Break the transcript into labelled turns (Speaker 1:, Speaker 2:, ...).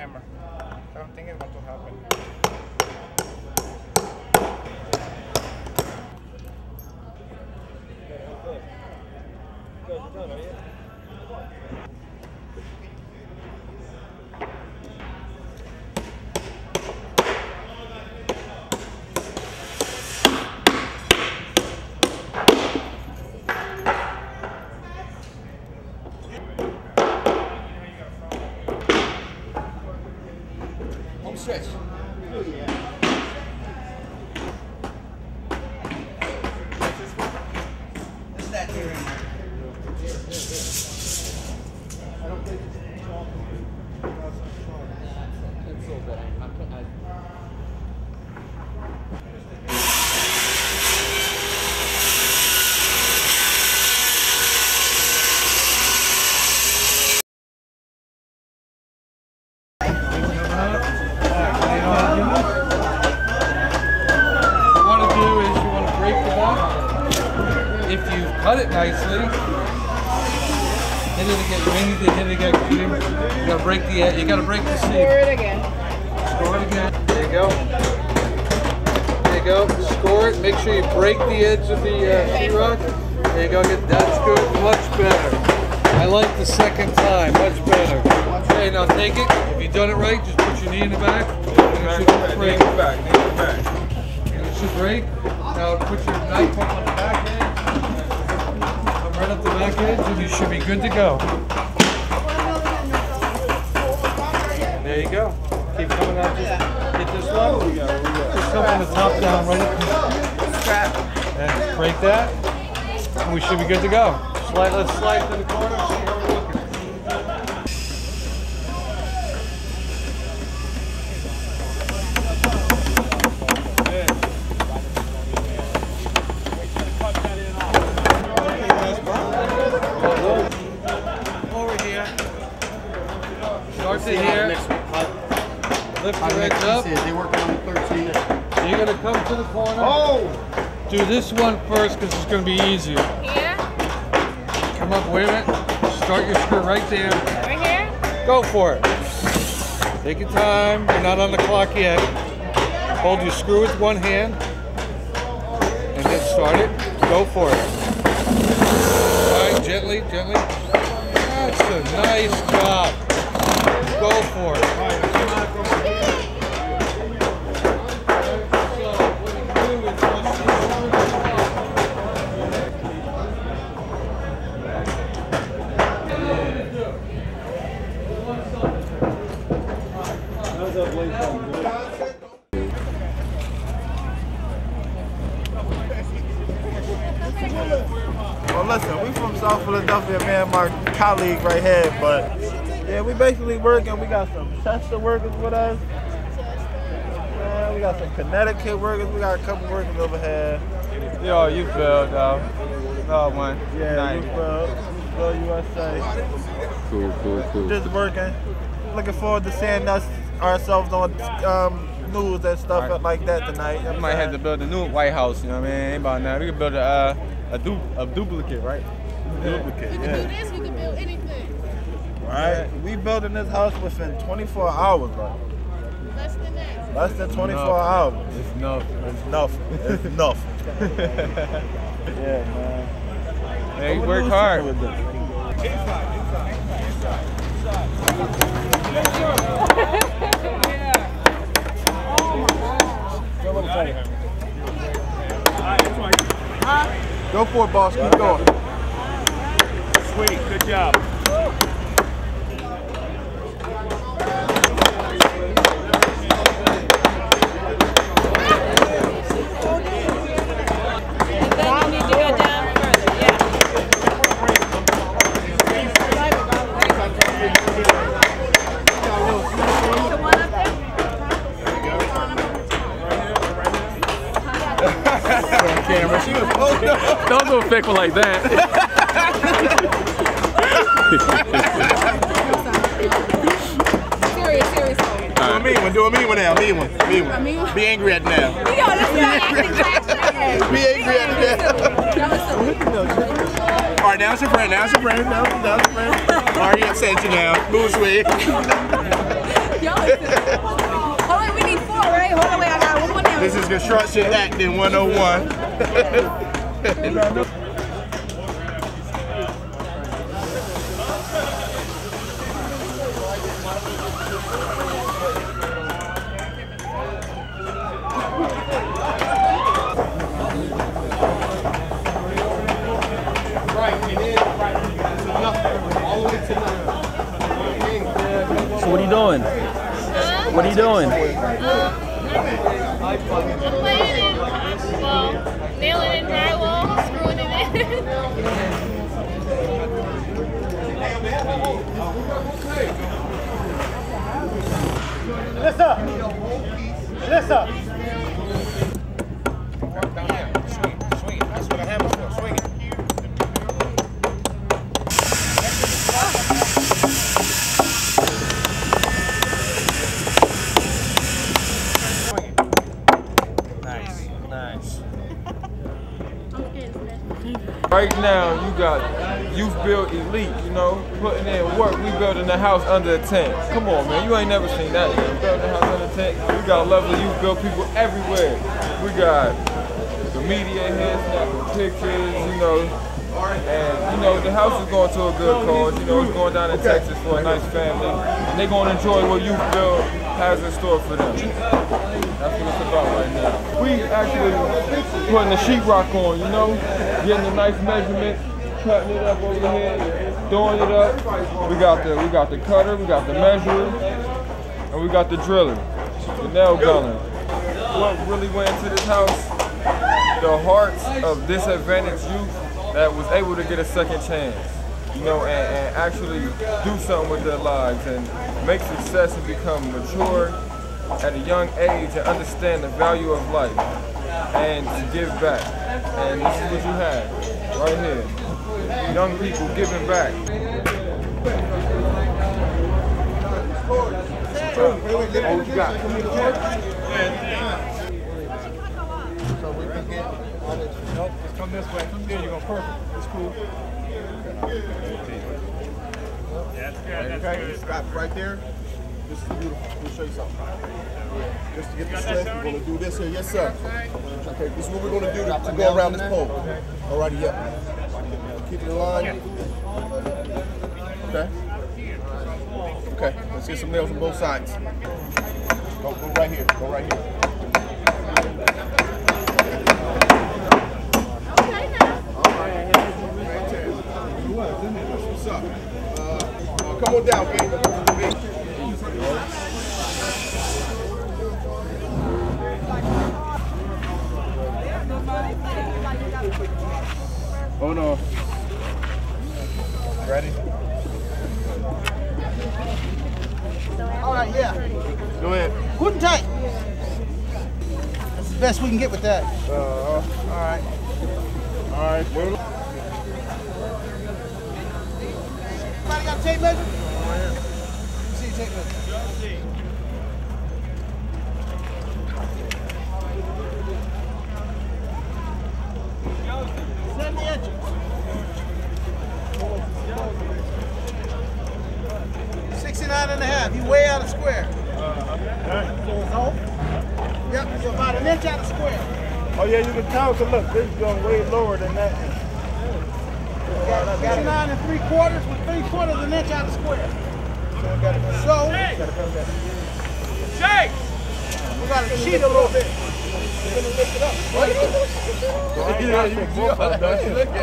Speaker 1: hammer. I don't think it's going to happen. Stretch. What's that here? I don't think it's pencil, but if you cut it nicely, then it'll get windy, then it'll get cream. You gotta break the edge, you gotta break the seam.
Speaker 2: Score it again.
Speaker 1: Score it again. There you go. There you go. Score it. Make sure you break the edge of the sheetrock. There you go. That's good. Much better. I like the second time. Much better. Okay, now take it. If you've done it right, just put your knee in the back. And it should break. And it should break. Now put your knife up on the back edge. Right up the back edge, and you should be good to go. There you go. Keep coming out. Just hit this one. Just come from the top down, right up the strap. And break that. And we should be good to go. Let's slide to the corner. See how we're looking. Start to here. Lift your legs up.
Speaker 3: They working on the 13.
Speaker 1: So you're going to come to the corner.
Speaker 3: Oh!
Speaker 1: Do this one first because it's going to be easier.
Speaker 2: Here?
Speaker 1: Come up, wait a minute. Start your screw right there.
Speaker 2: Right here?
Speaker 1: Go for it. Take your time. You're not on the clock yet. Hold your screw with one hand. And then start it. Go for it. All right, gently, gently. That's a nice job. Go for it.
Speaker 4: Well, listen, we from South Philadelphia, man, my colleague right here, but yeah, we basically working. We got some Chester workers with us. Man, we got some Connecticut workers. We got a couple workers over here.
Speaker 1: Yo, Youthbuild, though. Oh, man.
Speaker 4: Yeah,
Speaker 1: nice.
Speaker 4: Youthbuild USA.
Speaker 3: Cool.
Speaker 4: Just working. Looking forward to seeing ourselves on news and stuff like that tonight.
Speaker 1: We might have to build a new White House, you know what I mean? Ain't about now. We can build a duplicate, right?
Speaker 4: Duplicate,
Speaker 2: We can do this, we can build anything.
Speaker 4: Right? We building this house within 24 hours, bro.
Speaker 2: Less than that.
Speaker 4: Less than 24 hours.
Speaker 1: It's enough.
Speaker 4: It's enough. It's enough. Yeah, man.
Speaker 1: Hey, you work hard.
Speaker 4: Go for it, boss. Keep going.
Speaker 5: Sweet. Good job.
Speaker 4: Camera. She was, oh no.
Speaker 5: Don't do a fake one like that.
Speaker 2: Serious.
Speaker 4: Do a mean one now. Mean one. Be angry at now. Be angry at now. All right, now it's your friend. Now it's your friend. All right, he upset you now. Move sweet.
Speaker 6: Hold on, we need 4, right? Hold on, wait, I got one more now.
Speaker 4: This is construction acting 101.
Speaker 5: So what are you doing? What are you doing?
Speaker 2: I'm playing it. Well, nailing in drywall, screwing it in.
Speaker 4: Listen. Listen. Swing it. That's what a hammer's for. Swing it.
Speaker 5: Nice. Right now, you got Youthbuild Elite, you know, putting in work. We building a house under a tent. Come on, man, you ain't never seen that. Man. Building a house under a tent. We got lovely Youthbuild people everywhere. We got the media here snapping pictures, you know, and you know the house is going to a good cause. You know, it's going down in Texas for a nice family, and they're going to enjoy what Youthbuild has in store for them. That's what it's about right now. We actually putting the sheetrock on, you know, getting a nice measurement, cutting it up over here, throwing it up. We got the cutter, we got the measurer, and we got the driller, the nail gunner. What really went into this house? The hearts of disadvantaged youth that was able to get a second chance, you know, and actually do something with their lives and make success and become mature at a young age and understand the value of life and to give back. And this is what you have right here. Young people giving back. What you got?
Speaker 4: So we can get all this.
Speaker 5: Nope, just come this way. There you go, perfect. It's cool.
Speaker 4: Yeah, that's good. Stop right there. This is beautiful. Let me show you something. Just to get the strength, we're going to do this here. Yes, sir. Okay, this is what we're going to do to go around this pole. Alrighty, yep. Keep it in line. Okay. Okay, let's get some nails on both sides. Go right here. Go right here. What's up? Come on down, baby.
Speaker 5: Hold on. Ready?
Speaker 7: All right, yeah.
Speaker 5: Go ahead.
Speaker 7: Good and tight. That's the best we can get with that.
Speaker 5: All
Speaker 7: right.
Speaker 5: All right.
Speaker 7: Anybody got a tape measure? See your tape measure. 70 inches. 69 and a half. You way out of square. So, yep, so about an inch out of square.
Speaker 4: Oh yeah, you can count. So look, this is going way lower than that.
Speaker 7: 69 and 3/4 with 3/4 an inch out of square. So,
Speaker 5: Shake!
Speaker 7: we got to cheat a little bit.
Speaker 4: Yeah, you can look at it.